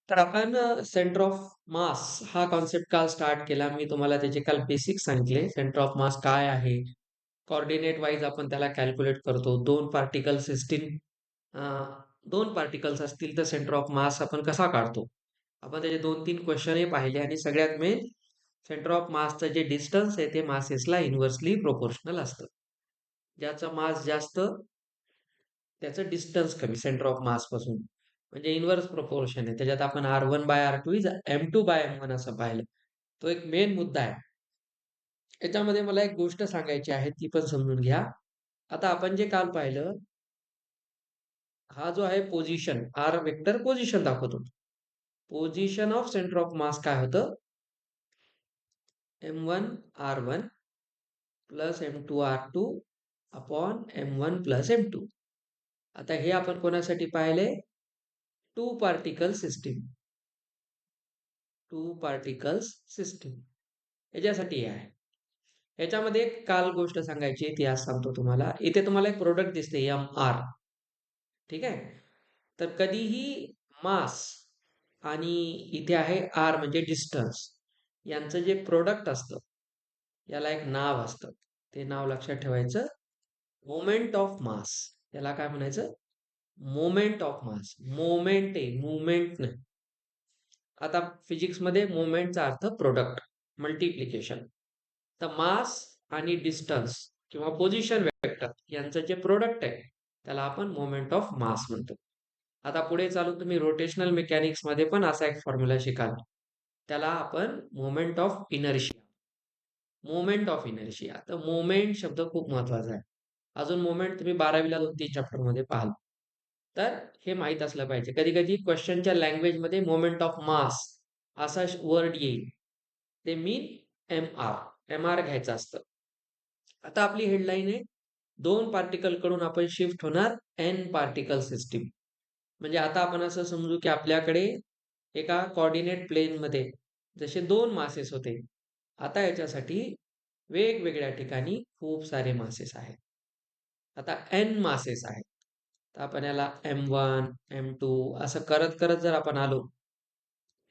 तर आपण centre of mass हा कॉन्सेप्ट काल स्टार्ट केला. मी तुम्हाला त्याचे काल बेसिक्स सांगितले. सेंटर ऑफ मास काय आहे? कोऑर्डिनेट वाईज आपण त्याला कॅल्क्युलेट करतो. 2 पार्टिकल सिस्टम 2 पार्टिकल्स असतील तर सेंटर ऑफ मास आपण कसा काढतो? आपण त्याचे 2-3 क्वेश्चनही पाहिले आणि सगळ्यात मेन सेंटर ऑफ मासचं जे डिस्टन्स आहे ते मासेसला इन्व्हर्सली प्रोपोर्शनल असतं. ज्याचं मास जास्त त्याचं डिस्टन्स कमी सेंटर ऑफ मास पासून. म्हणजे इन्व्हर्स प्रोपोर्शन आहे. त्याच्यात आपण R1/R2 इज M2/M1 असं पाहिलं. तो एक मेन मुद्दा आहे. याच्यामध्ये मला एक गोष्ट सांगायची आहे, ती पण समजून घ्या. आता आपण जे काल पाहिलं, हा जो आहे पोझिशन, आर वेक्टर पोझिशन दाखवतो. Position of centre of mass काय होतं? M1 R1 plus M2 R2 upon M1 plus M2. आता हे आपण कोणासाठी पाहिले? Two particle system. Two particles system याच्यासाठी हे आहे. याच्यामध्ये एक काल गोष्ट सांगायची ती आज सांगतो तुम्हाला. इथे तुम्हाला एक प्रोडक्ट दिसते MR. ठीक आहे. तर कधीही मास आणि इथे आहे आर म्हणजे डिस्टन्स, यांचं जे प्रोडक्ट असतं याला एक नाव असतं. ते नाव लक्षात ठेवायचं, मोमेंट ऑफ मास. याला काय म्हणायचं? Moment of mass. मोमेंट आहे, मुवमेंट नाही. आता फिजिक्समध्ये मोमेंटचा अर्थ प्रोडक्ट, मल्टिप्लिकेशन. तर मास आणि डिस्टन्स किंवा पोझिशन वेक्टर यांचं जे प्रोडक्ट आहे त्याला आपण मोमेंट ऑफ मास म्हणतो. आता पुढे चालून तुम्ही रोटेशनल मेकॅनिक्समध्ये पण असा एक फॉर्म्युला शिकाल. त्याला आपण moment of inertia. Moment of inertia. तर मोमेंट शब्द खूप महत्वाचा आहे. अजून मोमेंट तुम्ही 12वीला 2-3 चॅप्टरमध्ये पाहाल. तर हे माहीत असलं पाहिजे. कधी-कधी क्वेश्चनच्या लँग्वेजमध्ये मोमेंट ऑफ मास असा वर्ड येईल. ते मीन एम-आर. एम-आर घ्यायचं असतं. आता आपली हेडलाईन आहे, 2 पार्टिकल कडून आपण शिफ्ट होणार एन पार्टिकल सिस्टीम. म्हणजे आता आपण असं समजू की आपल्याकडे एका कोऑर्डिनेट प्लेनमध्ये जसे 2 मासेस होते. आता याच्यासाठी वेगवेगळ्या ठिकाणी खूप सारे मासेस आहेत. आता एन मासेस आहेत. तर आपण याला M1, M2 असं करत करत जर आपण आलो,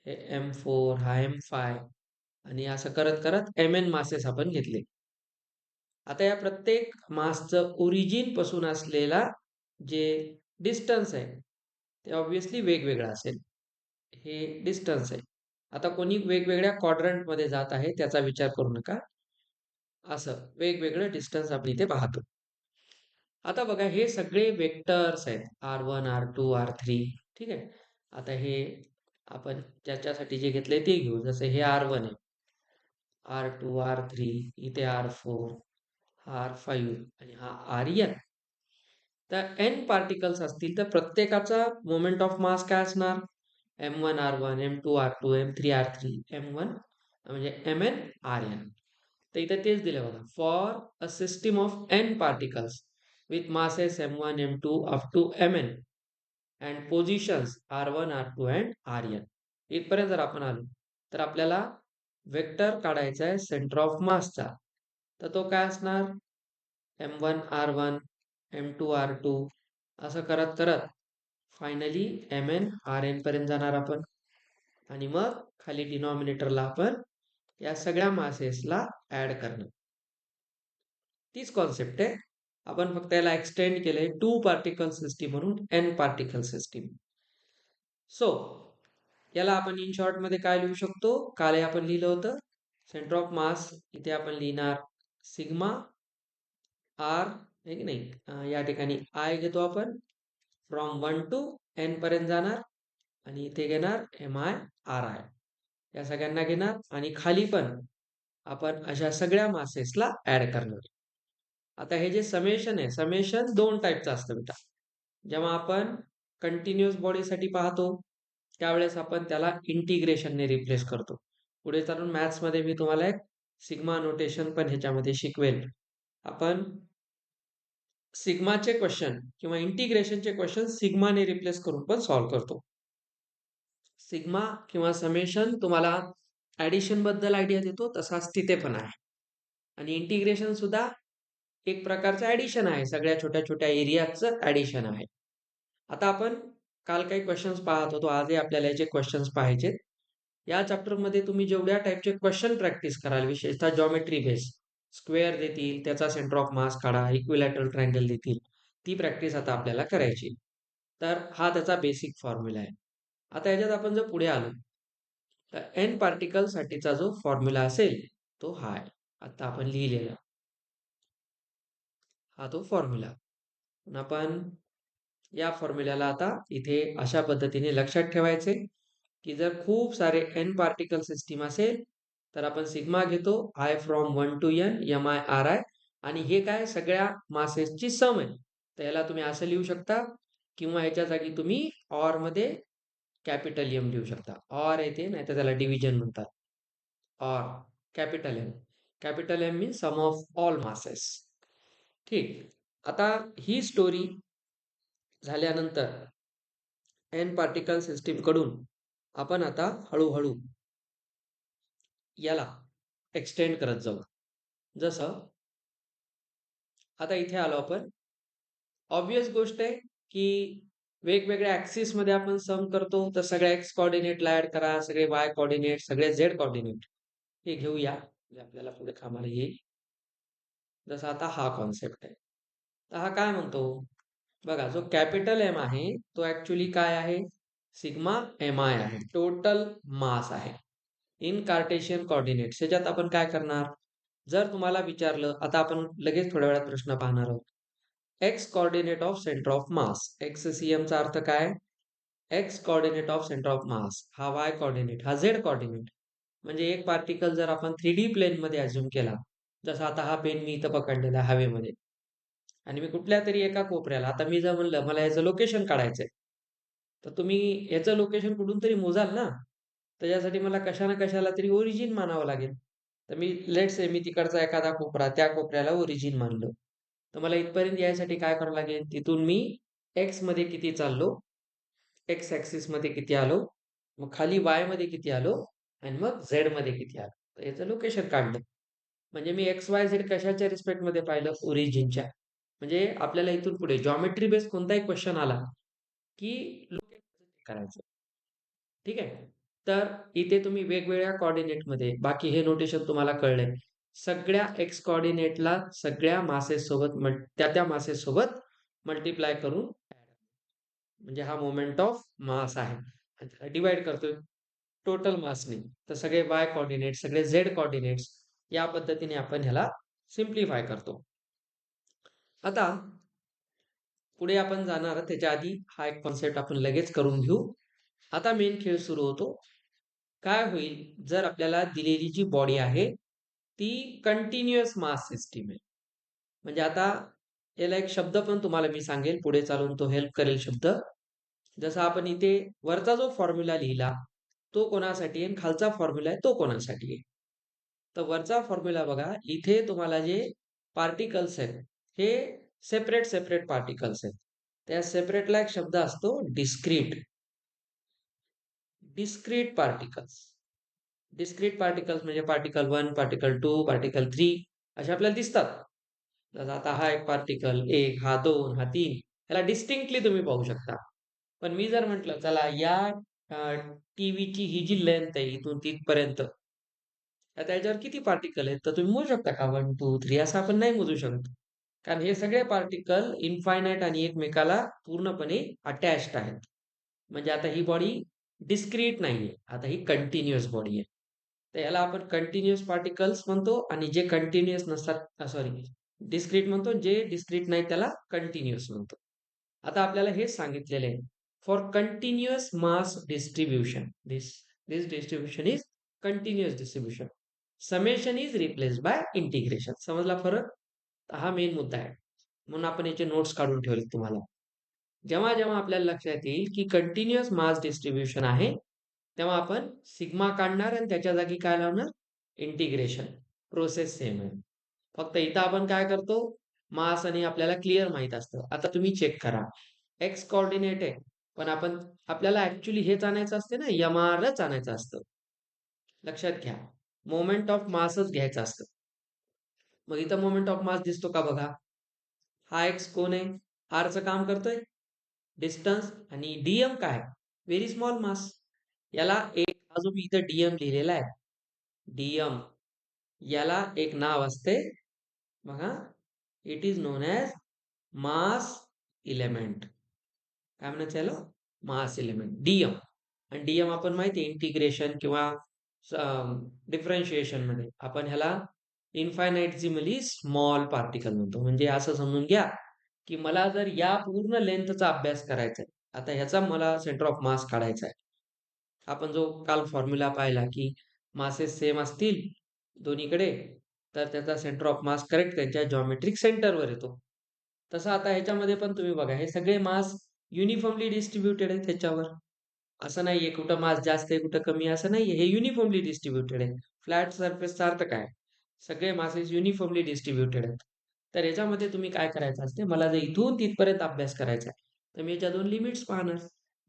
हे M4 हा M5 आणि असं करत करत Mn मासेस आपण घेतले. आता या प्रत्येक मासचं ओरिजिन पासून असलेला जे डिस्टन्स आहे ते ऑब्व्हियसली वेगवेगळं असेल. हे डिस्टन्स आहे. आता कोणी वेगवेगळ्या क्वाड्रंटमध्ये जात आहे त्याचा विचार करू नका. असं वेगवेगळं डिस्टन्स आपण इथे पाहतो. आता बघा हे सगळे वेक्टर्स आहेत. R1, R2, R3. ठीक आहे. आता हे आपण ज्याच्यासाठी जे घेतले ते घेऊ. जसं हे R1 आहे. R2, R3, इथे R4, हा R5 आणि हा Rn. तर n पार्टिकल्स असतील तर प्रत्येकाचा मोमेंट ऑफ मास काय असणार? M1 R1, M2 R2, M3 R3, M1 म्हणजे Mn Rn. तर इथे तेच दिलं बघा. For a system of n particles with masses M1, M2 up to Mn and positions R1, R2 and Rn. इथपर्यंत जर आपण आलो तर आपल्याला वेक्टर काढायचा आहे सेंटर ऑफ मासचा. तर तो काय असणार? M1 R1, M2 R2 असं करत करत फायनली Mn Rn पर्यंत जाणार आपण. आणि मग खाली डिनॉमिनेटरला आपण या सगळ्या मासेसला ऍड करणं. तीच कॉन्सेप्ट आहे. आपण फक्त याला एक्सटेंड केलंय टू पार्टिकल सिस्टीम म्हणून एन पार्टिकल सिस्टीम. सो याला आपण इन शॉर्ट मध्ये काय लिहू शकतो? काल आपण लिहिलं होतं सेंटर ऑफ मास. इथे आपण लिहिणार सिग्मा आर, आहे की नाही? या ठिकाणी आय घेतो आपण. फ्रॉम 1 टू एन पर्यंत जाणार आणि इथे घेणार MI RI. या सगळ्यांना घेणार आणि खाली पण आपण अशा सगळ्या मासेसला ऍड करणार. आता हे जे समेशन आहे, समेशन 2 टाईपचं असतं बेटा. जेव्हा आपण कंटिन्युअस बॉडीसाठी पाहतो त्यावेळेस आपण त्याला इंटिग्रेशनने रिप्लेस करतो. पुढे चालून मॅथ्समध्ये मी तुम्हाला एक सिग्मा नोटेशन पण ह्याच्यामध्ये शिकवेल. आपण सिग्माचे क्वेश्चन किंवा इंटिग्रेशनचे क्वेश्चन सिग्माने रिप्लेस करून पण सॉल्व्ह करतो. सिग्मा किंवा समेशन तुम्हाला ऍडिशन बद्दल आयडिया देतो, तसाच तिथे पण आहे. आणि इंटिग्रेशन सुद्धा एक प्रकारचं ऍडिशन आहे. सगळ्या छोट्या छोट्या एरियाचं ऍडिशन आहे. आता आपण काल काही क्वेश्चन्स पाहत होतो, आजही आपल्याला याचे क्वेश्चन्स पाहायचे. या चॅप्टरमध्ये तुम्ही जेवढ्या टाईपचे क्वेश्चन प्रॅक्टिस कराल, विशेषतः जॉमेट्री बेस, स्क्वेअर देतील, त्याचा सेंटर ऑफ मास काढा, इक्विलॅटरल ट्रायंगल देतील, ती प्रॅक्टिस आता आपल्याला करायची. तर हा त्याचा बेसिक फॉर्म्युला आहे. आता याच्यात आपण जर पुढे आलो तर एन पार्टिकल साठीचा जो फॉर्म्युला असेल तो हा आहे. आता आपण लिहिलेला हा तो फॉर्म्युला. आपण या फॉर्म्युल्याला आता इथे अशा पद्धतीने लक्षात ठेवायचे की जर खूप सारे एन पार्टिकल सिस्टीम असेल तर आपण सिग्मा घेतो I from 1 to N M I R I, आणि हे काय सगळ्या मासेसची सम आहे. तर याला तुम्ही असं लिहू शकता, किंवा याच्या जागी तुम्ही ऑर मध्ये कॅपिटल एम लिहू शकता. ऑर येते, नाही तर त्याला डिव्हिजन म्हणतात. Or capital M. Capital M means sum of all masses. ठीक. आता ही स्टोरी झाल्यानंतर एन पार्टिकल सिस्टीम कडून आपण आता हळूहळू याला एक्सटेंड करत जाऊ. जसं आता इथे आलो आपण, ऑब्वियस गोष्ट आहे की वेगवेगळ्या ऍक्सिस मध्ये आपण सम करतो, तर सगळ्या एक्स कोऑर्डिनेटला ऍड करा, सगळे वाय कोऑर्डिनेट, सगळे झेड कोऑर्डिनेट हे घेऊया, म्हणजे आपल्याला पुढे कामाला येईल. जसं आता हा कॉन्सेप्ट आहे, तर हा काय म्हणतो बघा, जो कॅपिटल एम आहे तो ऍक्च्युली काय आहे, सिग्मा एम आय आहे, टोटल मास आहे इन कार्टेशियन कोऑर्डिनेट्स. याच्यात आपण काय करणार, जर तुम्हाला विचारलं, आता आपण लगेच थोड्या वेळात प्रश्न पाहणार आहोत, x coordinate of centre of mass, ex CM चा अर्थ काय, x coordinate of centre of mass, हा वाय कोऑर्डिनेट, हा झेड कोऑर्डिनेट. म्हणजे एक पार्टिकल जर आपण 3D प्लेन मध्ये अज्युम केला, जसं आता हा पेन मी इथं पकडलेला आहे हवेमध्ये, आणि मी कुठल्या तरी एका कोपऱ्याला, आता मी जर म्हणलं मला याचं लोकेशन काढायचंय, तर तुम्ही याचं लोकेशन कुठून तरी मोजाल ना. त्याच्यासाठी मला कशा ना कशाला तरी ओरिजिन मानावं लागेल. तर मी लेट से मी तिकडचा एखादा कोपरा, त्या कोपऱ्याला ओरिजिन मानलं, तर मला इथपर्यंत यायसाठी काय करावं लागेल, तिथून मी एक्स मध्ये किती चाललो, एक्स ऍक्सिस मध्ये किती आलो, मग खाली वाय मध्ये किती आलो, आणि मग झेड मध्ये किती आलो, तर याचं लोकेशन काढलं. म्हणजे मी एक्स वाय झेड कशाच्या रिस्पेक्ट मध्ये पाहिलं, ओरिजिनच्या. म्हणजे आपल्याला इथून पुढे जॉमेट्री बेस कोणताही क्वेश्चन आला की लोकेशन करायचं. ठीक आहे. तर इथे तुम्ही वेगवेगळ्या कोऑर्डिनेटमध्ये, बाकी हे नोटेशन तुम्हाला कळलंय, सगळ्या एक्स कोऑर्डिनेटला सगळ्या मासेस सोबत त्या त्या मासेस सोबत मल्टिप्लाय करून, म्हणजे हा मोमेंट ऑफ मास आहे, डिवाइड करतोय टोटल मासने. तर सगळे वाय कोऑर्डिनेट, सगळे झेड कोऑर्डिनेट्स, या पद्धतीने आपण ह्याला सिम्प्लिफाय करतो. आता पुढे आपण जाणार, त्याच्या आधी हा एक कॉन्सेप्ट आपण लगेच करून घेऊ. आता मेन खेळ सुरू होतो. काय होईल जर आपल्याला दिलेली जी बॉडी आहे ती कंटिन्युअस मास सिस्टीम आहे. म्हणजे आता याला एक शब्द पण तुम्हाला मी सांगेल पुढे चालून, तो हेल्प करेल शब्द. जसा आपण इथे वरचा जो फॉर्म्युला लिहिला तो कोणासाठी आहे, खालचा फॉर्म्युला आहे तो कोणासाठी आहे. तर वरचा फॉर्म्युला बघा, इथे तुम्हाला जे पार्टिकल्स आहेत हे सेपरेट सेपरेट पार्टिकल्स आहेत. त्या सेपरेटला एक शब्द असतो discrete. Discrete particles. Discrete particles म्हणजे पार्टिकल 1, पार्टिकल 2, पार्टिकल 3 असे आपल्याला दिसतात. जसं आता हा एक पार्टिकल 1, हा 2, हा 3, ह्याला डिस्टिंक्टली तुम्ही पाहू शकता. पण मी जर म्हटलं चला या टीव्हीची ही जी लेंथ आहे इथून तिथपर्यंत, आता याच्यावर किती पार्टिकल आहेत, तर तुम्ही मोजू शकता का 1, 2, 3, असं आपण नाही मोजू शकत. कारण हे सगळे पार्टिकल इनफायनाईट आणि एकमेकाला पूर्णपणे अटॅच्ड आहेत. म्हणजे आता ही बॉडी डिस्क्रीट नाहीये, आता ही कंटिन्युअस बॉडी आहे. तर याला आपण कंटिन्युअस पार्टिकल्स म्हणतो, आणि जे कंटिन्युअस नसतात, सॉरी, डिस्क्रीट म्हणतो, जे डिस्क्रीट नाही त्याला कंटिन्युअस म्हणतो. आता आपल्याला हेच सांगितलेलं आहे, for continuous mass distribution, this distribution is continuous distribution, summation is replace by integration. समजला फरक? हा मेन मुद्दा आहे, म्हणून आपण याचे नोट्स काढून ठेवले तुम्हाला. जेव्हा जेव्हा आपल्याला लक्षात येईल की कंटिन्युअस मास डिस्ट्रीब्युशन आहे, तेव्हा आपण सिग्मा काढणार आणि त्याच्या जागी काय लावणार, इंटिग्रेशन. प्रोसेस सेम आहे, फक्त इथं आपण काय करतो, मास आणि आपल्याला क्लिअर माहित असतं. आता तुम्ही चेक करा, एक्स कोऑर्डिनेट आहे, पण आपल्याला ऍक्च्युली हेच आणायचं असते ना, एमआरच आणायचं असतं. लक्षात घ्या, मोमेंट ऑफ मासच घ्यायचं असतं. मग इथं मोमेंट ऑफ मास दिसतो का बघा, हा एक्स कोण आहे, आरचं काम करतोय, डिस्टन्स आणि डीएम काय, व्हेरी स्मॉल मास. याला एक हा जो मी इथं डीएम लिहिलेला आहे, डीएम, याला एक नाव असते बघा, it is non as mass element. काय म्हणायचं याला, मास एलिमेंट डीएम. आणि डीएम आपण माहिती आहे इंटिग्रेशन किंवा डिफरन्शिएशन मध्ये आपण ह्याला इन्फायनाइटझिमली स्मॉल पार्टिकल म्हणतो. म्हणजे असं समजून घ्या की मला जर या पूर्ण लेंथचा अभ्यास करायचा आहे, आता ह्याचा मला सेंटर ऑफ मास काढायचा आहे. आपण जो काल फॉर्म्युला पाहिला की मासेस सेम असतील दोन्हीकडे तर त्याचा सेंटर ऑफ मास करेक्ट त्यांच्या जॉमेट्रिक सेंटरवर येतो. तसं आता ह्याच्यामध्ये पण तुम्ही बघा, हे सगळे मास युनिफॉर्मली डिस्ट्रीब्युटेड आहे त्याच्यावर. असं नाहीये कुठं मास जास्त आहे कुठं कमी असं नाहीये, हे युनिफॉर्मली डिस्ट्रीब्युटेड आहे. फ्लॅट सरफेसचा अर्थ काय, सगळे मासेस युनिफॉर्मली डिस्ट्रीब्युटेड आहेत. तर याच्यामध्ये तुम्ही काय करायचं असते, मला जर इथून तिथपर्यंत अभ्यास करायचा आहे तर मी याच्या दोन लिमिट्स पाहणार.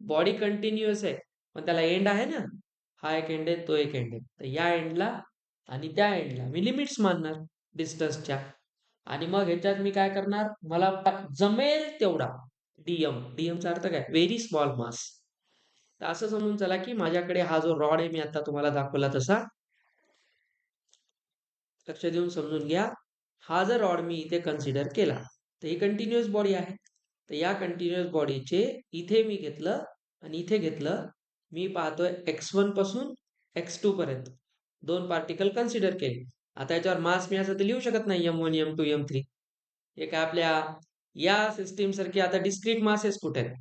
बॉडी कंटिन्युअस आहे पण त्याला एंड आहे ना, हा एक एंड आहे तो एक एंड आहे, तर या एंडला आणि त्या एंडला मी लिमिट्स मानणार डिस्टन्सच्या. आणि मग ह्याच्यात मी काय करणार, मला जमेल तेवढा डीएम, डीएमचा अर्थ काय, व्हेरी स्मॉल मास. तर असं समजून चला की माझ्याकडे हा जो रॉड आहे मी आता तुम्हाला दाखवला तसा, लक्ष देऊन समजून घ्या. हा जर रॉड मी इथे कन्सिडर केला तर ही कंटिन्युअस बॉडी आहे. तर या कंटिन्युअस बॉडीचे इथे मी घेतलं आणि इथे घेतलं, मी पाहतोय x1 पासून x2 पर्यंत दोन पार्टिकल कन्सिडर केले. आता याच्यावर मास मी असं तर लिहू शकत नाही m1 m2 m3. हे काय आपल्या या सिस्टीम सारखी आता डिस्क्रीट मासेस कुठे आहेत,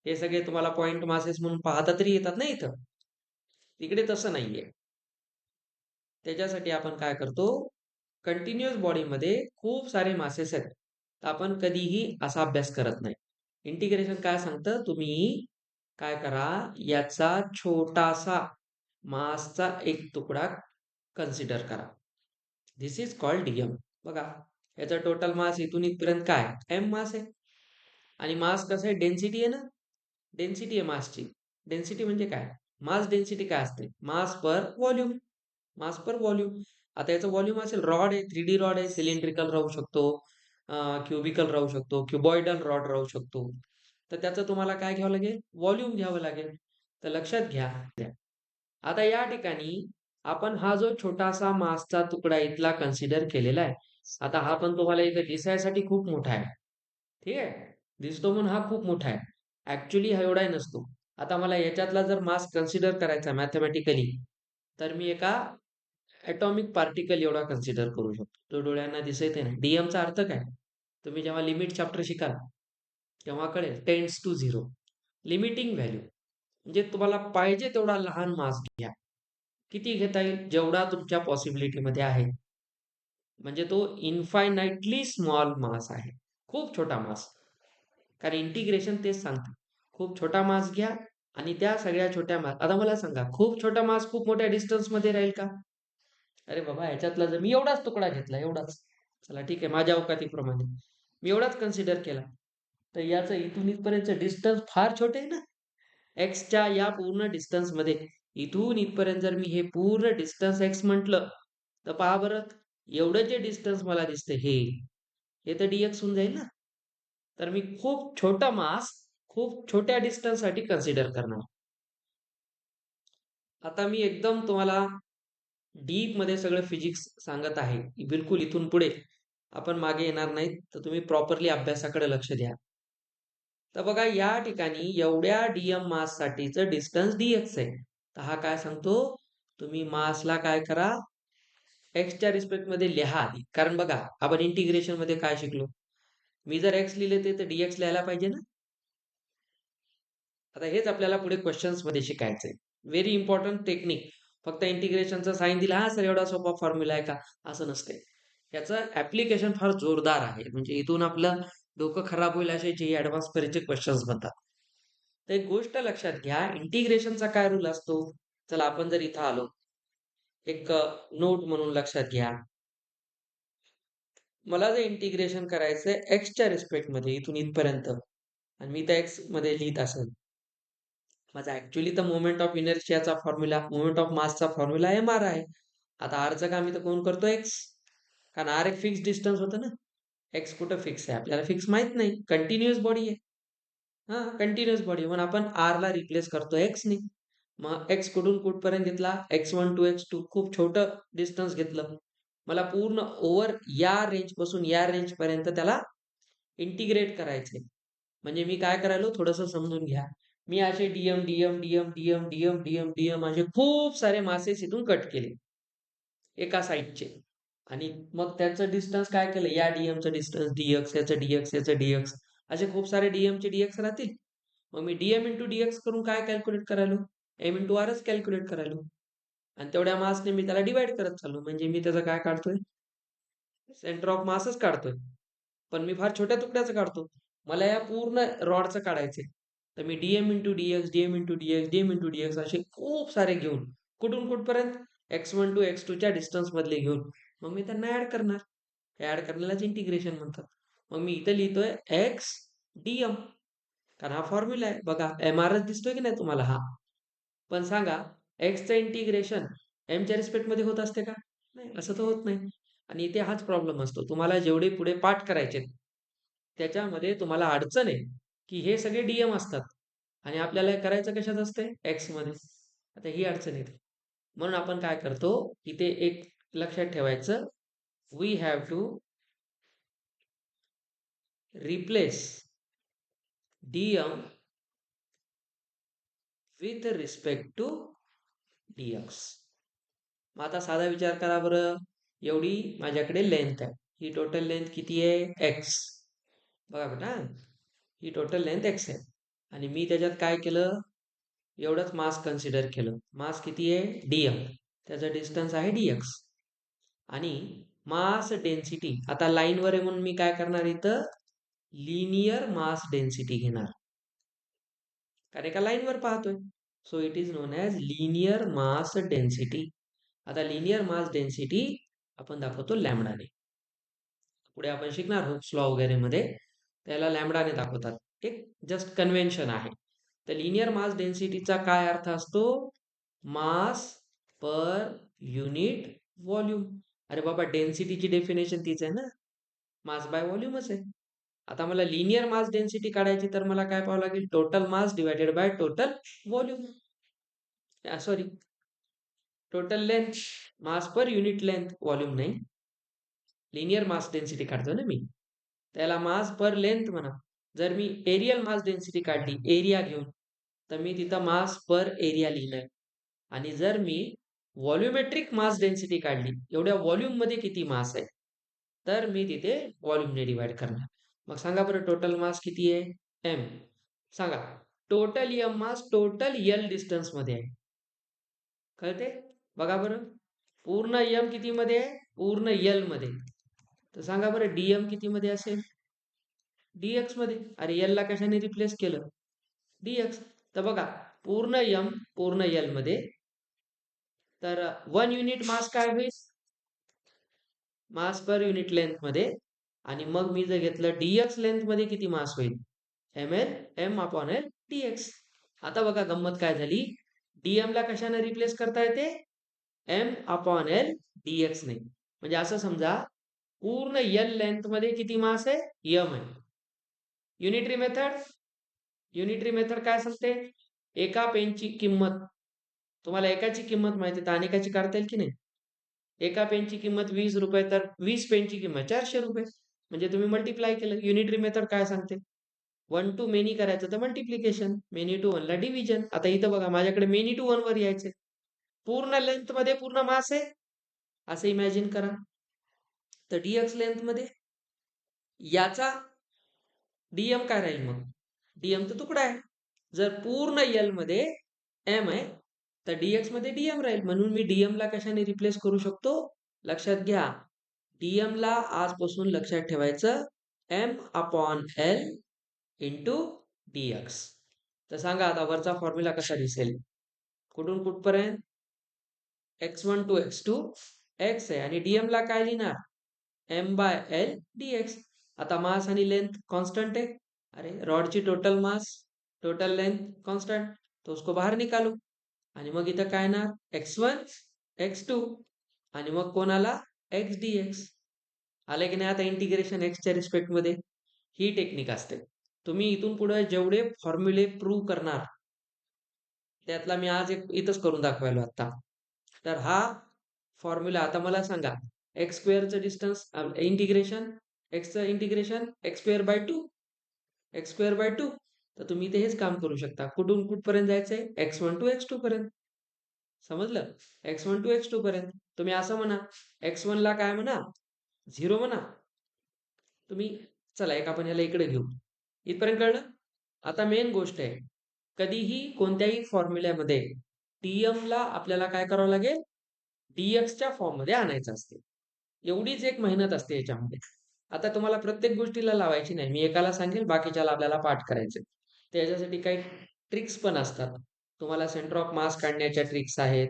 हे सगळे तुम्हाला पॉइंट मासेस म्हणून पाहता तरी येतात ना इथं. तिकडे तसं नाहीये. त्याच्यासाठी आपण काय करतो, कंटिन्युअस बॉडीमध्ये खूप सारे मासेस आहेत तर आपण कधीही असा अभ्यास करत नाही. इंटिग्रेशन काय सांगतं, तुम्ही काय करा, याचा छोटासा मासचा एक तुकडा कन्सिडर करा. दिस इज कॉल्ड डीएम. बघा याचा टोटल मास इथून इथपर्यंत काय, एम मास आहे. आणि मास कसं आहे, डेन्सिटी आहे ना, डेन्सिटी आहे मासची. डेन्सिटी म्हणजे काय, मास डेन्सिटी काय असते, मास पर व्हॉल्यूम, मास पर व्हॉल्यूम. आता याचं व्हॉल्यूम असेल, रॉड आहे 3D रॉड आहे, सिलेंड्रिकल राहू शकतो, क्युबिकल राहू शकतो, क्युबॉइडल रॉड राहू शकतो. तर त्याचं तुम्हाला काय घ्यावं लागेल, व्हॉल्यूम घ्यावं लागेल. तर लक्षात घ्या. आता या ठिकाणी आपण हा जो छोटासा मासचा तुकडा इथला कन्सिडर केलेला आहे, आता हा पण तुम्हाला इथे दिसायसाठी खूप मोठा आहे, ठीक आहे, दिसतो म्हणून हा खूप मोठा आहे, ऍक्च्युली हा एवढाही नसतो. आता मला याच्यातला जर मास कन्सिडर करायचा मॅथमॅटिकली तर मी एका ॲटॉमिक पार्टिकल एवढा कन्सिडर करू शकतो, तो डोळ्यांना दिसत नाही. डीएमचा अर्थ काय, तुम्ही जेव्हा लिमिट चॅप्टर शिकाल तेव्हा कळेल, tends to zero, limiting value. म्हणजे तुम्हाला पाहिजे तेवढा लहान मास घ्या, किती घेता येईल जेवढा तुमच्या पॉसिबिलिटीमध्ये आहे. म्हणजे तो इन्फायनाइटली स्मॉल मास आहे, खूप छोटा मास. कारण इंटिग्रेशन तेच सांगतं, खूप छोटा मास घ्या आणि त्या सगळ्या छोट्या मास. आता मला सांगा, खूप छोटा मास खूप मोठ्या डिस्टन्स मध्ये राहील का, अरे बाबा ह्याच्यातला जर मी एवढाच तुकडा घेतला, एवढाच, चला ठीक आहे माझ्या अवकातीप्रमाणे मी एवढाच कन्सिडर केला, तर याचं इथून इथपर्यंत डिस्टन्स फार छोटे आहे ना. एक्सच्या या पूर्ण डिस्टन्स मध्ये इथून इथपर्यंत जर मी हे पूर्ण डिस्टन्स एक्स म्हटलं तर पहा बरं, एवढं जे डिस्टन्स मला दिसतं हे तर डीएक्स होऊन जाईल ना. तर मी खूप छोटा मास खूप छोट्या डिस्टन्स साठी कन्सिडर करणार. आता मी एकदम तुम्हाला डीप मध्ये सगळं फिजिक्स सांगत आहे, बिलकुल इथून पुढे आपण मागे येणार नाहीत, तर तुम्ही प्रॉपरली अभ्यासाकडे लक्ष द्या. तर बघा या ठिकाणी एवढ्या डीएम मास साठीचं डिस्टन्स डीएक्स आहे. तर हा काय सांगतो, तुम्ही मासला काय करा, एक्सच्या रिस्पेक्ट मध्ये लिहा आधी. कारण बघा आपण इंटिग्रेशन मध्ये काय शिकलो, मी जर एक्स लिहिले तर डीएक्स लिहायला पाहिजे ना. आता हेच आपल्याला पुढे क्वेश्चन्स मध्ये शिकायचंय, व्हेरी इम्पॉर्टंट टेक्निक. फक्त इंटिग्रेशनचा साईन दिला, हा सर एवढा सोपा फॉर्म्युला आहे का, असं नसते. याचं ऍप्लिकेशन फार जोरदार आहे, म्हणजे इथून आपलं डोकं खराब होईल असे जे ऍडव्हान्स परीचे क्वेश्चन्स बनतात. तर एक गोष्ट लक्षात घ्या, इंटिग्रेशनचा काय रूल असतो. चला आपण जर इथं आलो, एक नोट म्हणून लक्षात घ्या, मला जर इंटिग्रेशन करायचंय एक्सच्या रिस्पेक्ट मध्ये इथून इथपर्यंत, आणि मी त्या एक्स मध्ये लिहित असेल, माझा ऍक्च्युली तर मोमेंट ऑफ इनर्शियाचा फॉर्म्युला, मोमेंट ऑफ मासचा फॉर्म्युला एम आर आहे. आता आरचं काम इथं कोण करतो, एक्स, कारण आर एक फिक्स डिस्टन्स होतं ना. एक्स कुठं फिक्स आहे आपल्याला फिक्स माहित नाही, कंटिन्युअस बॉडी आहे. हा कंटिन्युअस बॉडी म्हणून आपण आर ला रिप्लेस करतो एक्सने. मग एक्स कुठून कुठपर्यंत घेतला, x1 टू x2 खूप छोटं डिस्टन्स घेतलं. मला पूर्ण ओव्हर या रेंज पासून या रेंज पर्यंत त्याला इंटिग्रेट करायचंय. म्हणजे मी काय करायलो थोडंसं समजून घ्या. मी असे DM DM DM DM DM DM DM असे खूप सारे मासेस इथून कट केले एका साईडचे. आणि मग त्याचं डिस्टन्स काय केलं, या डीएमचं डिस्टन्स डीएक्स, याचं डीएक्स, याचं डीएक्स, असे खूप सारे डीएमचे डीएक्स राहतील. मग मी डीएम इंटू डीएक्स करून काय कॅल्क्युलेट करायलो, एम इंटू आरच कॅल्क्युलेट करायलो. आणि तेवढ्या मासने मी त्याला डिवाइड करत चाललो. म्हणजे मी त्याचं काय काढतोय, सेंटर ऑफ मासच काढतोय. पण मी फार छोट्या तुकड्याचं काढतो. मला या पूर्ण रॉडचं काढायचंय. तर मी dm into dx, dm into dx, dm into dx असे खूप सारे घेऊन कुठून कुठपर्यंत x1 टू x2 च्या डिस्टन्स मधले घेऊन मग मी त्यांना ऍड करणार. ऍड करण्यालाच इंटिग्रेशन म्हणतात. मग मी इथं लिहितोय एक्स डीएम, कारण हा फॉर्म्युला आहे. बघा एम आरच दिसतोय की नाही तुम्हाला हा. पण सांगा एक्सचं इंटिग्रेशन एमच्या रिस्पेक्ट मध्ये होत असते का, नाही, असं तर होत नाही. आणि इथे हाच प्रॉब्लेम असतो. तुम्हाला जेवढे पुढे पाठ करायचे त्याच्यामध्ये तुम्हाला अडचण आहे की हे सगळे डीएम असतात आणि आपल्याला हे करायचं कशात असते, एक्स मध्ये. आता ही अडचण येते. म्हणून आपण काय करतो, इथे एक लक्षात ठेवायचं, we have to replace DM with respect to DX. मग आता साधा विचार करा बरं, एवढी माझ्याकडे लेंथ आहे. ही टोटल लेंथ किती आहे, एक्स. बघा बेटा, ही टोटल लेंथ एक्स आहे. आणि मी त्याच्यात काय केलं, एवढंच मास कन्सिडर केलं. मास किती आहे, डीएम, त्याचा डिस्टन्स आहे डीएक्स. आणि मास डेन्सिटी आता लाईनवर आहे म्हणून मी काय करणार, इथं लिनियर मास डेन्सिटी घेणार, कारण एका लाईनवर पाहतोय. So it is non as linear mass density. आता लिनियर मास डेन्सिटी आपण दाखवतो लॅम्डाने. पुढे आपण शिकणार आहोत स्लॉ वगैरे मध्ये, त्याला लॅम्डाने दाखवतात. एक जस्ट कन्व्हेन्शन आहे. तर लिनियर मास डेन्सिटीचा काय अर्थ असतो, मास पर युनिट व्हॉल्यूम. अरे बाबा, डेन्सिटीची डेफिनेशन तीच आहे ना, मास बाय व्हॉल्यूमच आहे. आता मला लिनियर मास डेन्सिटी काढायची, तर मला काय पाहावं लागेल, total mass divided by total volume. Sorry, total length, mass per unit length, volume नाही. लिनियर मास डेन्सिटी काढतो ना मी, त्याला मास पर लेंथ म्हणा. जर मी एरियल मास डेन्सिटी काढली एरिया घेऊन, तर मी तिथं मास पर एरिया लिहिलंय. आणि जर मी व्हॉल्युमेट्रिक मास डेन्सिटी काढली, एवढ्या व्हॉल्यूम मध्ये किती मास आहे, तर मी तिथे व्हॉल्यूमने डिवाइड करणार. मग सांगा बरं, टोटल मास किती आहे, एम. सांगा, total M mass total L distance मध्ये आहे. कळते, बघा बरं, पूर्ण एम किती मध्ये आहे, पूर्ण यल मध्ये. तर सांगा बरं, डीएम किती मध्ये असेल, डीएक्स मध्ये. अरे यल ला कशाने रिप्लेस केलं, डीएक्स. तर बघा, पूर्ण एम पूर्ण यल मध्ये, तर 1 युनिट मास काय होईल, मास पर युनिट लेंथ मध्ये. आणि मग मी जर घेतलं डीएक्स लेंथ मध्ये किती मास होईल, M L M upon L DX. आता बघा गंमत काय झाली, डीएम ला कशाने रिप्लेस करता येते, एम अपॉन एल डीएक्स ने. म्हणजे असं समजा, पूर्ण एल लेंथ मध्ये किती मास आहे, एम आहे. युनिटरी मेथड, युनिटरी मेथड काय सांगते, एका पेनची किंमत, तुम्हाला एकाची किंमत माहिती तर अनेकाची काढता येईल की नाही. एका पेनची किंमत 20 रुपये, तर 20 पेनची किंमत 400 रुपये. म्हणजे तुम्ही मल्टिप्लाय केलं. युनिटरी मेथड काय सांगते, 1 टू मेनी करायचं तर मल्टिप्लिकेशन, मेनी टू 1 ला डिव्हिजन. आता इथं बघा, माझ्याकडे मेनी टू 1 वर यायचे, पूर्ण लेंथ मध्ये पूर्ण मास आहे असं इमॅजिन करा. तर डीएक्स लेंथ मध्ये याचा डीएम काय राहील, मग डीएम तर तुकडा आहे. जर पूर्ण एल मध्ये एम आहे, तर डीएक्स मध्ये डीएम राहील. म्हणून मी डीएम ला कशाने रिप्लेस करू शकतो, लक्षात घ्या, डीएम ला आजपासून लक्षात ठेवायचं, M upon L into DX. तर सांगा आता वरचा फॉर्म्युला कसा दिसेल, कुठून कुठपर्यंत, x1 टू x2 एक्स आहे, आणि डीएम ला काय लिहिणार, एम बाय एल डीएक्स. आता मास आणि लेंथ कॉन्स्टंट है, अरे रॉडची total mass total length constant, तो उसको बाहर निकालो. आणि मग इथं काय येणार, x1 x2 आणि मग कोणाला, x dx. आले की नाही आता इंटिग्रेशन एक्सच्या रिस्पेक्ट मध्ये. ही टेक्निक असते. तुम्ही इथून पुढे जेवढे फॉर्म्युले प्रूव्ह करणार त्यातला मी आज एक इथंच करून दाखवायलो आता. तर हा फॉर्म्युला आता मला सांगा, एक्स स्क्वेअरचं डिस्टन्स इंटिग्रेशन, एक्सचं integration x square by two, x square by two. तर तुम्ही ते हेच काम करू शकता. कुठून कुठपर्यंत जायचंय? x1 टू x2 पर्यंत. समजलं? x1 टू x2 पर्यंत. तुम्ही असं म्हणा, x1 ला काय म्हणा? 0 म्हणा. तुम्ही चला एक आपण याला इकडे घेऊ. इथपर्यंत कळलं? आता मेन गोष्ट आहे, कधीही कोणत्याही फॉर्म्युल्यामध्ये dm ला आपल्याला काय करावं लागेल? dxच्या फॉर्ममध्ये आणायचं असते. एवढीच एक मेहनत असते याच्यामध्ये. आता तुम्हाला प्रत्येक गोष्टीला लावायची नाही. मी एकाला सांगेल, बाकीच्याला आपल्याला पाठ करायचे. त्याच्यासाठी काही ट्रिक्स पण असतात. तुम्हाला सेंटर ऑफ मास काढण्याच्या ट्रिक्स आहेत,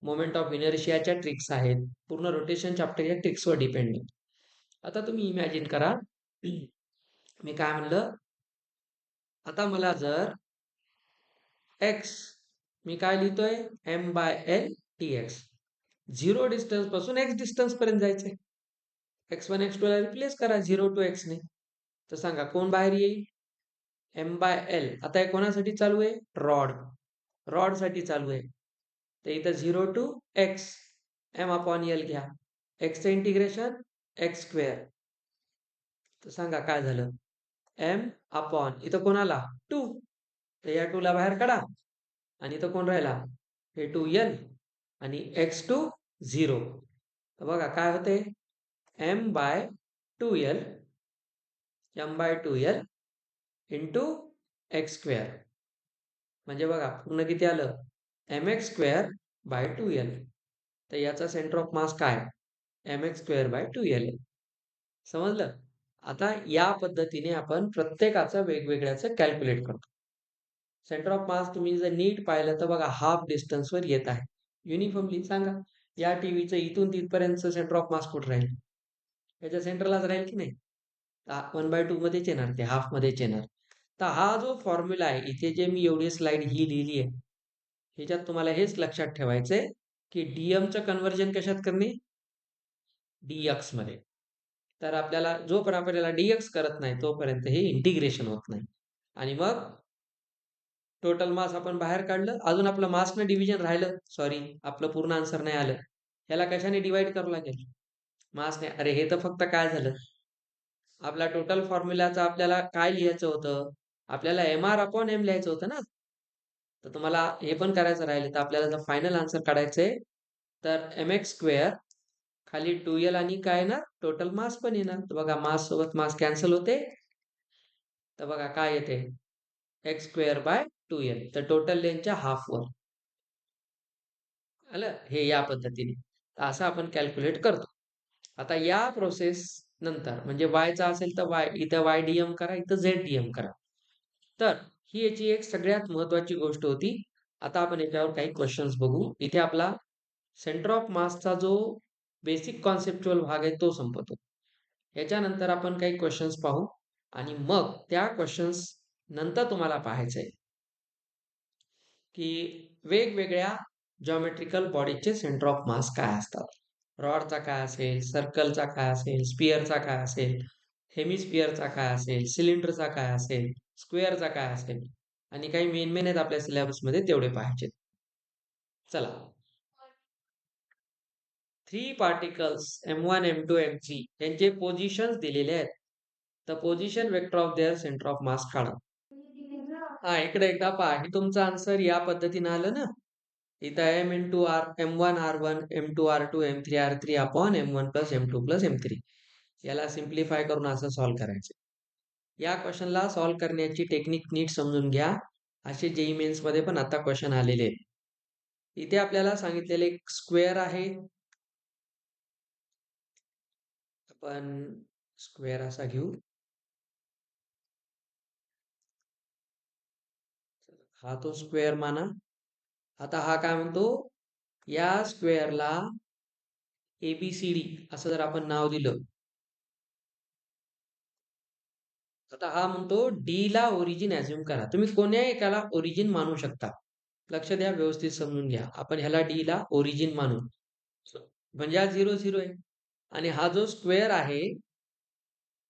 मोमेंट ऑफ इनर्शियाच्या ट्रिक्स आहेत. पूर्ण रोटेशन चॅप्टर या ट्रिक्सवर डिपेंड आहे. आता तुम्ही इमॅजिन करा, मी काय म्हणलं, आता मला जर x मी काय लिहितोय m/l dx, 0 डिस्टन्स पासून x डिस्टन्स पर्यंत जायचंय. x1 x2 ला रिप्लेस करा 0 टू x ने. तर सांगा कोण बाहेर येईल? m/l. आता हे कोणासाठी चालू आहे? रॉड साठी चालू आहे. तर इथं 0 टू x m/l घ्या. x चं इंटिग्रेशन x स्क्वेअर. तर सांगा काय झालं? m/, इथं कोणाला? 2. तर या 2 ला बाहेर काढा आणि इथं कोण राहिला? हे 2l आणि x टू 0. तर बघा काय होते? m/2l into x square. म्हणजे बघा पूर्ण किती आलं? mx square by 2l. तर याचा सेंटर ऑफ मास काय? mx square by 2l. समजलं? आता या पद्धतीने आपण प्रत्येकाचं वेगवेगळ्याचं कॅल्क्युलेट करतो. सेंटर ऑफ मास तुम्ही जर नीट पाहिलं तर बघा हाफ डिस्टन्सवर येत आहे. युनिफॉर्मली सांगा, या टीव्हीचं इथून तिथपर्यंतचं सेंटर ऑफ मास कुठं राहील? याच्या सेंटरलाच राहील की नाही? 1/2 मध्येच येणार, ते हाफ मध्येच येणार. तर हा जो फॉर्म्युला आहे, इथे जे मी एवढी स्लाइड ही लिहिली आहे, ह्याच्यात तुम्हाला हेच लक्षात ठेवायचंय की डीएमचं कन्व्हर्जन कशात करणे? डीएक्स मध्ये. तर आपल्याला जोपर्यंत आपल्याला डीएक्स करत नाही तोपर्यंत हे इंटिग्रेशन होत नाही. आणि मग टोटल मास आपण बाहेर काढलं, अजून आपलं मासनं डिव्हिजन राहिलं. सॉरी, आपलं पूर्ण आन्सर नाही आलं. ह्याला कशाने डिवाइड करावं लागेल? मासने. अरे हे तर फक्त काय झालं, आपला टोटल फॉर्म्युलाचा आपल्याला काय लिहायचं होतं? आपल्याला mr/m लिहायचं होतं ना. तर तुम्हाला हे पण करायचं राहिलं, तर आपल्याला जर फायनल आन्सर काढायचंय तर mx स्क्वेअर खाली 2l आणि काय येणार? टोटल मास पण येणार. तर बघा मास सोबत मास कॅन्सल होते. तर बघा काय येते? x square by 2l. तर टोटल लेंथच्या हाफवर आलं. हे या पद्धतीने असं आपण कॅल्क्युलेट करतो. आता या प्रोसेस नंतर म्हणजे वायचा असेल तर वाय, इथं वाय डीएम करा, इथं झेड डीएम करा. तर ही याची एक सगळ्यात महत्वाची गोष्ट होती. आता आपण याच्यावर काही क्वेश्चन्स बघू. इथे आपला सेंटर ऑफ मासचा जो बेसिक कॉन्सेप्च्युअल भाग आहे तो संपतो. याच्यानंतर आपण काही क्वेश्चन्स पाहू आणि मग त्या क्वेश्चन्स नंतर तुम्हाला पाहायचंय की वेगवेगळ्या जॉमेट्रिकल बॉडीचे सेंटर ऑफ मास काय असतात. रॉडचा काय असेल, सर्कलचा काय असेल, स्पिअरचा काय असेल, हेमिस्पिअरचा काय असेल, सिलेंडरचा काय असेल, स्क्वेअरचा काय असेल आणि काही मेन मेन आहेत आपल्या सिलेबसमध्ये तेवढे पाहायचे. चला, 3 पार्टिकल्स m1 m2 m3 यांचे पोझिशन्स दिलेले आहेत. तर position vector of their centre of mass काढा. हा इकडे एकदा पहा, हे तुमचं आन्सर या पद्धतीने आलं ना. इथं m into R, m1 r1 m2 r2 m3 r3 upon m1 plus m2 plus m3. याला सिम्प्लिफाय करून असं सॉल्व्ह करायचं. या क्वेश्चनला सॉल्व्ह करण्याची टेक्निक नीट समजून घ्या. असे जेई मेन्स मध्ये पण आता क्वेश्चन आलेले आहेत. इथे आपल्याला सांगितलेले एक स्क्वेअर आहे. आपण स्क्वेअर असा घेऊ. हा तो स्क्वेअर माना. आता हा काय म्हणतो, या स्क्वेअरला ABCD असं जर आपण नाव दिलं, आता हा म्हणतो डी ला ओरिजिन ऍझ्युम करा. तुम्ही कोण्याही एकाला ओरिजिन मानू शकता. लक्ष द्या, व्यवस्थित समजून घ्या. आपण ह्याला डी ला ओरिजिन मानू, म्हणजे हा 0 0 आहे. आणि हा जो स्क्वेअर आहे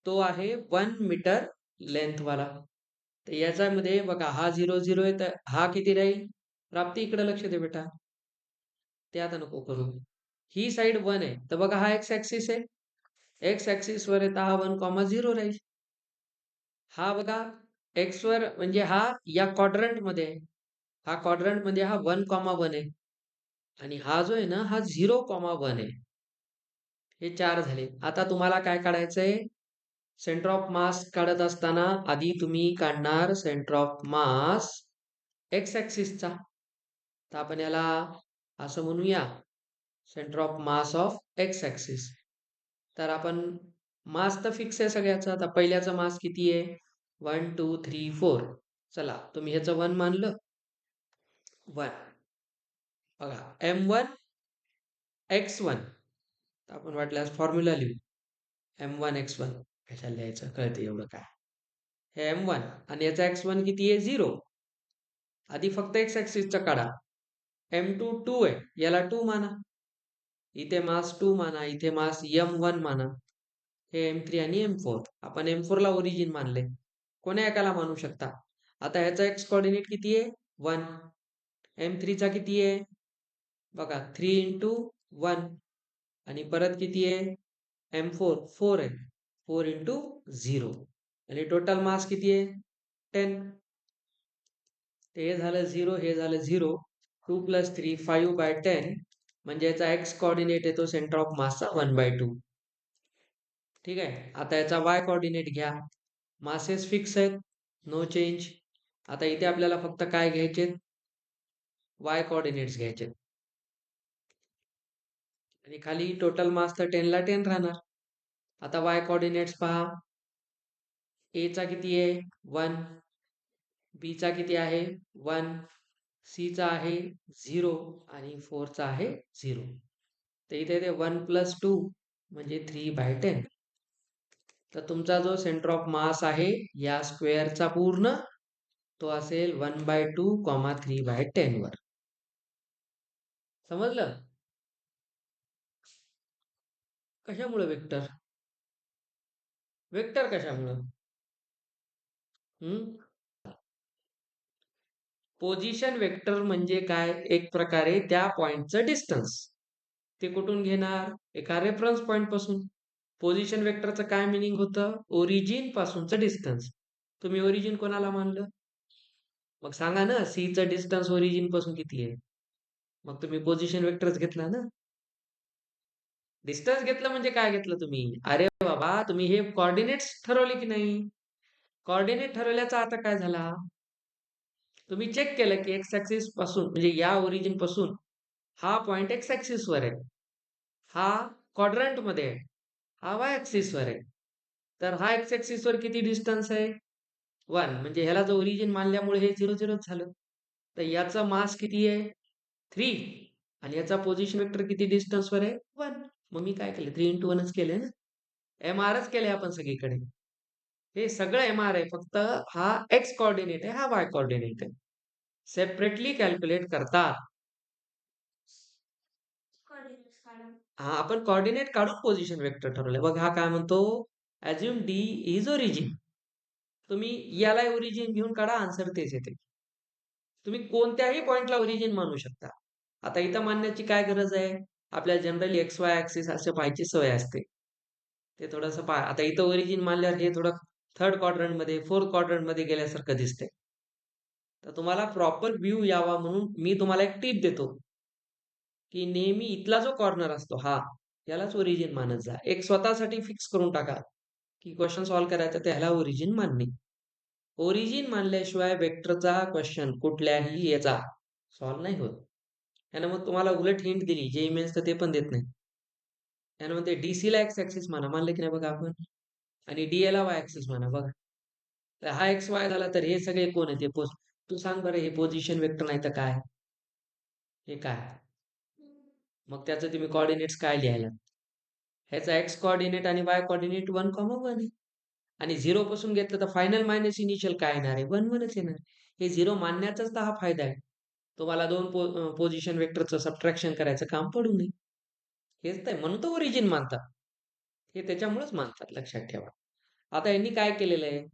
तो आहे 1 मीटर लेंथ वाला. तर याच्यामध्ये बघा हा 0 0 आहे, तर हा किती राहील? प्राप्ती इकडे लक्ष दे बेटा. ते आता नको करू. ही साईड 1 आहे, तर बघा हा एक्स ऍक्सिस आहे. एक्स ऍक्सिस वर आहे तर हा 1,0 राहील. हा बघा एक्स वर म्हणजे हा या क्वाड्रंट मध्ये आहे. हा क्वाड्रंट मध्ये हा 1,1 आहे आणि हा जो आहे ना हा 0,1 आहे. हे 4 झाले. आता तुम्हाला काय काढायचंय? सेंटर ऑफ मास काढत असताना आधी तुम्ही काढणार सेंटर ऑफ मास एक्स ऍक्सिसचा. तर आपण याला असं म्हणूया, centre of mass of x axis. तर आपण मास तर फिक्स आहे सगळ्याचा. आता पहिल्याचं मास किती आहे? 1 2 3 4. चला तुम्ही ह्याचं 1 मानलं. 1 बघा m1 x1. आपण वाटल्यास फॉर्म्युला लिहू. m1 x1 कशाला लिहायचं, कळते एवढं काय. हे m1 आणि याचा x1 किती आहे? 0. आधी फक्त एक्स ऍक्सिसचा काढा. m2 2 आहे, याला 2 माना. इथे मास 2 माना, इथे मास m1 माना. हे m3 आणि m4. आपण m4 ला ओरिजिन मानले. कोण्या एकाला मानू शकता. आता ह्याचा एक्स कोऑर्डिनेट किती आहे? 1. m3 चा किती आहे? बघा 3 इंटू 1 आणि परत किती आहे? m4 4 आहे. 4 इंटू 0 आणि टोटल मास किती आहे? 10. ते हे झालं 0, हे झालं 0. 2 + 3 5/10 म्हणजे याचा एक्स कोऑर्डिनेट येतो सेंटर ऑफ मासचा 1/2. ठीक आहे. आता याचा वाय कोऑर्डिनेट घ्या. मासेस फिक्स आहेत, नो चेंज. आता इथे आपल्याला फक्त काय घ्यायचे? वाय कोऑर्डिनेट्स घ्यायचे. आणि खाली टोटल मास तर 10 ला 10 राहणार. आता वाय कोऑर्डिनेट्स पहा. ए चा किती आहे? 1. बी चा किती आहे? 1. सी चा आहे 0 आणि 4 चा आहे 0. तर इथे ते 1 + 2 म्हणजे 3/10. तर तुमचा जो सेंटर ऑफ मास आहे या स्क्वेअरचा पूर्ण, तो असेल 1/2, 3/10 वर. समजलं? कशामुळे वेक्टर? वेक्टर कशामुळं? हम्म पोझिशन वेक्टर म्हणजे काय? एक प्रकारे त्या पॉइंटचं डिस्टन्स. ते कुठून घेणार? एका रेफरन्स पॉइंट पासून. पोझिशन वेक्टरचं काय मिनिंग होतं? ओरिजिन पासूनचं डिस्टन्स. तुम्ही ओरिजिन कोणाला मानलं? मग सांगा ना, सी चं डिस्टन्स ओरिजिन पासून किती आहे? मग तुम्ही पोझिशन वेक्टरच घेतला ना. डिस्टन्स घेतलं म्हणजे काय घेतलं तुम्ही? अरे बाबा, तुम्ही हे कॉर्डिनेट्स ठरवले की नाही? कॉर्डिनेट ठरवल्याचा आता काय झाला? तुम्ही चेक केलं की एक्स ऍक्सिस पासून म्हणजे या ओरिजिन पासून हा पॉइंट एक्स ऍक्सिस वर आहे, हा क्वाड्रंट मध्ये आहे, हा वाय ऍक्सिस वर आहे. तर हा एक्स ऍक्सिस वर किती डिस्टन्स आहे? 1. म्हणजे ह्याला जो ओरिजिन मानल्यामुळे हे 0 0 झालं. तर याचा मास किती आहे? 3. आणि याचा पोझिशन वेक्टर किती डिस्टन्स वर आहे? 1. मग मी काय केलं? 3 × 1च केले ना. MRच केले आपण सगळीकडे. हे सगळं MR आहे, फक्त हा एक्स कोऑर्डिनेट आहे, हा वाय कोऑर्डिनेट आहे. सेपरेटली कॅल्क्युलेट करतात. हा आपण कोऑर्डिनेट काढून पोझिशन वेक्टर ठरवले. बघ हा काय म्हणतो? Assume D is origin. तुम्ही याला ओरिजिन घेऊन काढा, आन्सर तेच येते. तुम्ही कोणत्याही पॉइंटला ओरिजिन मानू शकता. आता इथं मानण्याची काय गरज आहे? आपल्याला जनरली एक्स वाय ऍक्सिस असे पाहायची सवय असते. ते थोडंसं पहा. आता इथं ओरिजिन मानल्यावर हे थोडं थर्ड क्वाड्रंट मध्ये, फोर्थ क्वाड्रंट मध्ये गेल्यासारखं दिसतंय. तर तुम्हाला प्रॉपर व्ह्यू यावा म्हणून मी तुम्हाला एक टीप देतो, की नेहमी इथला जो कॉर्नर असतो हा, यालाच ओरिजिन मानत जा. एक स्वतःसाठी फिक्स करून टाका की क्वेश्चन सॉल्व्ह करायचा त्याला ओरिजिन मानणे. ओरिजिन मानल्याशिवाय वेक्टरचा क्वेश्चन कुठल्याही याचा सॉल्व्ह नाही होत. त्यानं मग तुम्हाला उलट हिंट दिली, जे इमेन्स तर ते पण देत नाही. त्यानं म्हणते डीसी ला एक्स ऍक्सिस माना, मानलं की नाही बघा आपण, आणि डीए ला वाय ऍक्सिस माना. बघा, तर हा एक्स वाय झाला, तर हे सगळे कोण आहे? ते तू सांग बरं, हे पोझिशन वेक्टर नाही तर काय? हे काय? मग त्याचं तुम्ही कोऑर्डिनेट्स काय लिहायला? ह्याचा एक्स कोऑर्डिनेट आणि वाय कोऑर्डिनेट 1,1 आहे. आणि 0 पासून घेतलं तर फायनल मायनस इनिशियल काय येणार आहे? 1 1च येणार. हे 0 मानण्याचाच तर हा फायदा आहे. तुम्हाला दोन पोझिशन वेक्टरचं सबट्रॅक्शन करायचं काम पडू नये. हेच तर म्हणून तर ओरिजिन मानतात. हे त्याच्यामुळेच मानतात, लक्षात ठेवा. आता यांनी काय केलेलं आहे?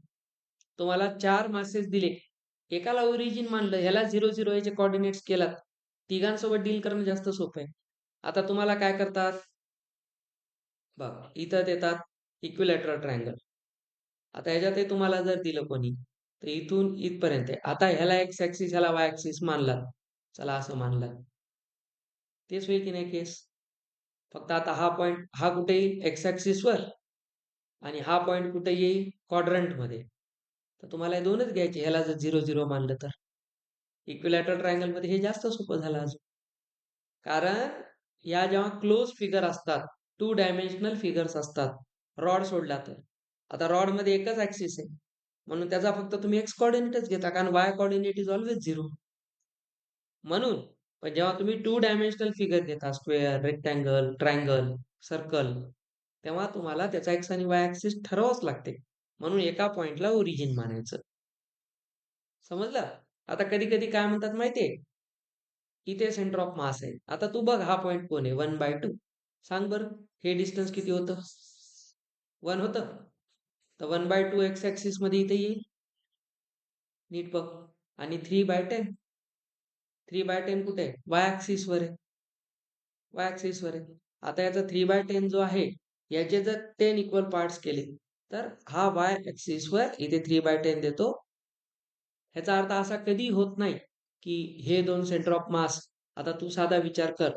तुम्हाला 4 मासेस दिले, एकाला ओरिजिन मानलं, ह्याला 0-0 याचे कोऑर्डिनेट्स केलात, तिघांसोबत डील करणं जास्त सोपं आहे. आता तुम्हाला काय करतात, बघा इथं देतात इक्विलॅटरल ट्रायंगल. आता ह्याच्यात तुम्हाला जर दिलं कोणी, तर इथून इथपर्यंत आहे. आता ह्याला एक्स ऍक्सिस ह्याला वाय ऍक्सिस मानला, चला असं मानलं, तेच होईल की नाही केस. फक्त आता हा पॉईंट हा कुठे येईल एक्स ऍक्सिस वर, आणि हा पॉईंट कुठे येईल क्वाड्रंट मध्ये. तर तुम्हाला हे दोनच घ्यायचे, ह्याला जर 0-0 मानलं तर. इक्विलॅटरल ट्रायंगल मध्ये हे जास्त सोपं झालं अजून, कारण या जेव्हा क्लोज फिगर असतात, 2 डायमेन्शनल फिगर्स असतात, रॉड सोडला तर. आता रॉड मध्ये एकच ऍक्सिस आहे, म्हणून त्याचा फक्त तुम्ही एक्स कोऑर्डिनेटच घेता, कारण वाय कोऑर्डिनेट इज ऑलवेज 0. म्हणून पण जेव्हा तुम्ही 2 डायमेन्शनल फिगर घेता, स्क्वेअर, रेक्टँगल, ट्रायंगल, सर्कल, तेव्हा तुम्हाला त्याचा एक्स आणि वाय ऍक्सिस ठरवावंच लागते. म्हणून एका पॉइंटला ओरिजिन मानायचं. समजलं. आता कधी कधी काय म्हणतात माहितीये, इथे सेंटर ऑफ मास आहे. आता तू बघ हा पॉइंट कोण आहे, 1/2. सांग बरं हे डिस्टन्स किती होतं, 1 होतं. तर 1/2 एक्स ऍक्सिस मध्ये इथे येईल, नीट बघ. आणि 3/10, 3/10 कुठे आहे, वाय ऍक्सिस वर आहे, वाय ऍक्सिस वर आहे. आता याचा 3/10 जो आहे, याचे जर 10 इक्वल पार्ट्स केले, तर हा वाय ऍक्सिस वर इथे 3/10 देतो. ह्याचा अर्थ असा कधी होत नाही की हे दोन सेंटर ऑफ मास, आता तू साधा विचार कर,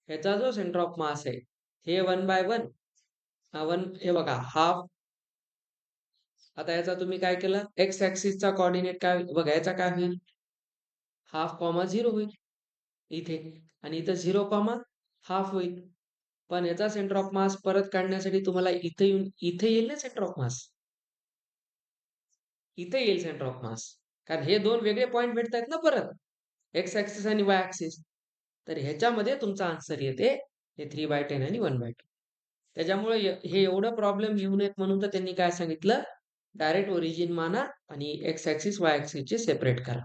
ह्याचा जो सेंटर ऑफ मास आहे हे 1/1, हे बघा हाफ. आता याचा तुम्ही काय केलं, एक्स ऍक्सिसचा कोऑर्डिनेट काय बघा, याचा काय होईल, हाफ कॉमा 0 होईल इथे, आणि इथं 0 कॉमा हाफ होईल. पण याचा सेंटर ऑफ मास परत काढण्यासाठी तुम्हाला इथे येऊन इथे येईल ना सेंटर ऑफ मास, इथे येईल सेंटर ऑफ मास, कारण हे दोन वेगळे पॉईंट भेटतायत ना परत, एक्स ऍक्सिस आणि वाय ऍक्सिस. तर ह्याच्यामध्ये तुमचा आन्सर येते हे 3/10 आणि 1/2. त्याच्यामुळे हे एवढं प्रॉब्लेम येऊ नयेत म्हणून तर त्यांनी काय सांगितलं, डायरेक्ट ओरिजिन माना आणि एक्स ऍक्सिस वाय ऍक्सिसचे सेपरेट करा,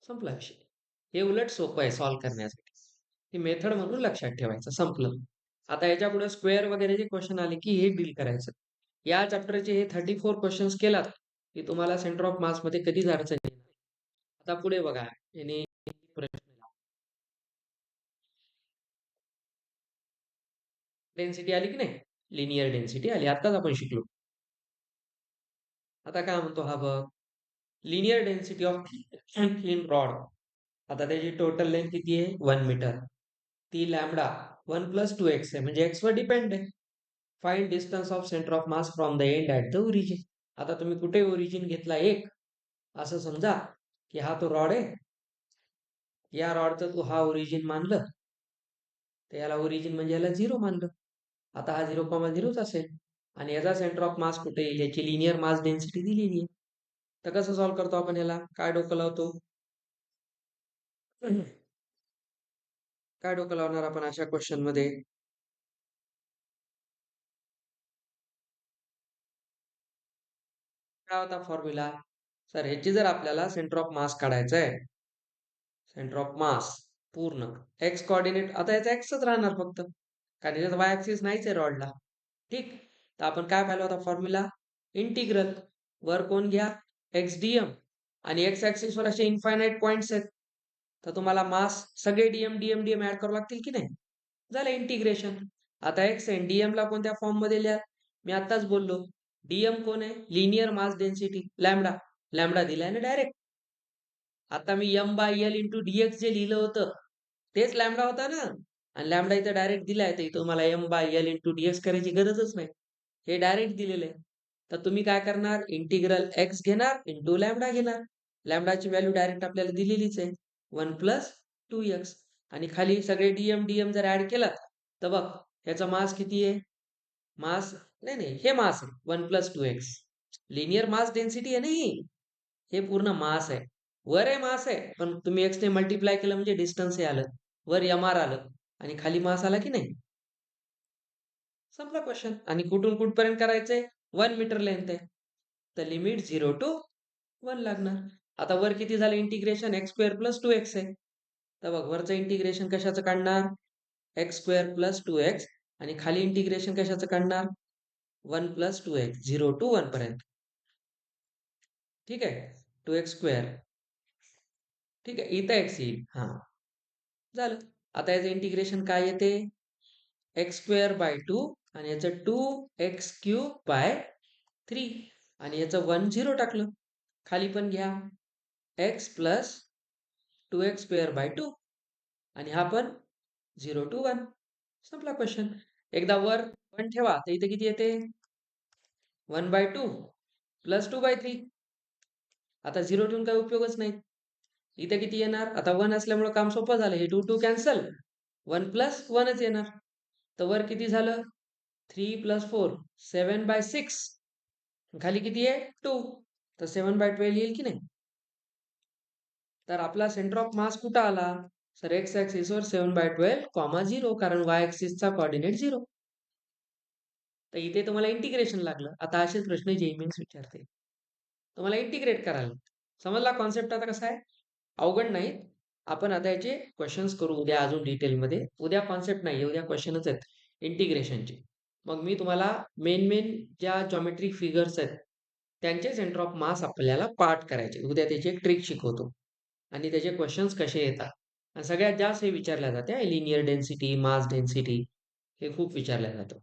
संपला विषय. हे उलट सोपं आहे सॉल्व्ह करण्यासाठी, ही मेथड म्हणून लक्षात ठेवायचं, संपलं. आता याच्या पुढे स्क्वेअर वगैरे जे क्वेश्चन आले की हे डील करायचं. या चॅप्टरचे हे 34 क्वेश्चन्स केलात की तुम्हाला सेंटर ऑफ मास मध्ये कधीच अडचण येणार नाही. आता पुढे बघा, याने प्रश्न डेन्सिटी आली की नाही, लिनियर डेन्सिटी आली, आताच आपण शिकलो. आता काय म्हणतो हा बघ, linear density of thin rod. आता त्याची टोटल लेंथ किती आहे, 1 मीटर. ती लॅमडा 1 + 2x आहे, म्हणजे x वर डिपेंड आहे. Find distance of centre of mass from the end at the origin. आता तुम्ही कुठे ओरिजिन घेतला एक, असं समजा की हा तो रॉड आहे, या रॉडचं तू हा ओरिजिन मानलं, तर याला ओरिजिन म्हणजे याला 0 मानलं. आता हा 0,0च असेल, आणि याचा सेंटर ऑफ मास कुठे येईल, याची लिनियर मास डेन्सिटी दिलेली आहे. तर कसं सॉल्व्ह करतो आपण याला, काय डोकं लावतो काय डोकं लावणार आपण अशा क्वेश्चन मध्ये, काय होता फॉर्म्युला. सर ह्याची जर आपल्याला सेंटर ऑफ मास काढायचं आहे, सेंटर ऑफ मास पूर्ण एक्स कोऑर्डिनेट, आता याचा एक्सच राहणार फक्त, कारण याच्यात वाय ऍक्सिस नाहीच आहे रॉडला. ठीक, तर आपण काय पाहिलं होता फॉर्म्युला, इंटिग्रल. वर कोण घ्या, एक्स डीएम, आणि एक्स ऍक्सिस वर असे इन्फायनाइट पॉइंट्स आहेत, तर तुम्हाला मास सगळे डीएम डीएम डीएम ऍड करावं लागतील की नाही. झालं इंटिग्रेशन. आता एक्स एन डीएम ला कोणत्या फॉर्म मध्ये लिहा, मी आताच बोललो, डीएम कोण आहे, linear mass density lambda, lambda दिलाय ना डायरेक्ट. आता मी m/l dx जे लिहिलं होतं तेच लॅमडा होता ना, आणि लॅमडा इथं डायरेक्ट दिलाय, तर इथं मला m/l dx करायची गरजच नाही, हे डायरेक्ट दिलेलं आहे. तर तुम्ही काय करणार, इंटिग्रल एक्स घेणार इंटू लॅमडा घेणार. लॅमडाची व्हॅल्यू डायरेक्ट आपल्याला दिलेलीच आहे, 1 + 2x. आणि खाली सगळे डीएम डीएम जर ऍड केला, तर बघ ह्याचा मास किती आहे, मास नाही नाही हे मास आहे 1 + 2x, लिनियर मास डेन्सिटी आहे नाही, हे पूर्ण मास आहे. वर आहे मास आहे, पण तुम्ही एक्स ने मल्टिप्लाय केलं म्हणजे डिस्टन्स हे आलं, वर mr आलं, आणि खाली मास आला की नाही, संपला क्वेश्चन. आणि कुठून कुठपर्यंत करायचंय, 1 मीटर लेंथ आहे, तर लिमिट 0 to 1 लागणार. आता वर किती झालं इंटिग्रेशन, x² + 2x आहे, तर बघ वरचं इंटिग्रेशन कशाचं काढणार, x² + 2x, आणि खाली इंटिग्रेशन कशाचं काढणार, 1 + 2x, 0 to 1 पर्यंत. ठीक आहे, 2x². ठीक आहे, इथं x येईल. हा, झालं. आता याचं इंटिग्रेशन काय येते? x²/2 आणि याचं 2x³ 3 आणि याचं 1 0 टाकलं. खाली पण घ्या, x प्लस 2x²/2 आणि हा पण 0 to 1. संपला क्वेश्चन. एकदा वर 1 ठेवा तर इथे किती येते? 1/2 प्लस 2/3. आता 0 ठेवून काही उपयोगच नाही. इथे किती येणार? आता 1 असल्यामुळे काम सोपं झालं. हे 2 कॅन्सल, 1 प्लस 1च येणार. तर वर किती झालं? 3 प्लस 4 7/6. खाली किती आहे? 2. तर 7/12 येईल की नाही? तर आपला सेंटर ऑफ मास कुठं आला? सर एक्स ॲक्सिसवर 7/12, 0, कारण वाय ॲक्सिसचा कोऑर्डिनेट 0. तर इथे तुम्हाला इंटिग्रेशन लागलं. आता असेच प्रश्न जेईई मेन्स विचारते. तुम्हाला इंटिग्रेट करायला. समजला कॉन्सेप्ट आता कसा आहे? अवघड नाही. आपण आता याचे क्वेश्चन्स करू उद्या अजून डिटेलमध्ये. उद्या कॉन्सेप्ट नाही, उद्या क्वेश्चनच आहेत इंटिग्रेशनचे. मग मी तुम्हाला मेन ज्या जॉमेट्रिक फिगर्स आहेत त्यांचे सेंटर ऑफ मास आपल्याला पार्ट करायचे. उद्या त्याची एक ट्रिक शिकवतो आणि त्याचे क्वेश्चन्स कसे येतात. आणि सगळ्यात जास्त हे विचारल्या जाते लिनियर डेन्सिटी, मास डेन्सिटी, हे खूप विचारल्या जातं.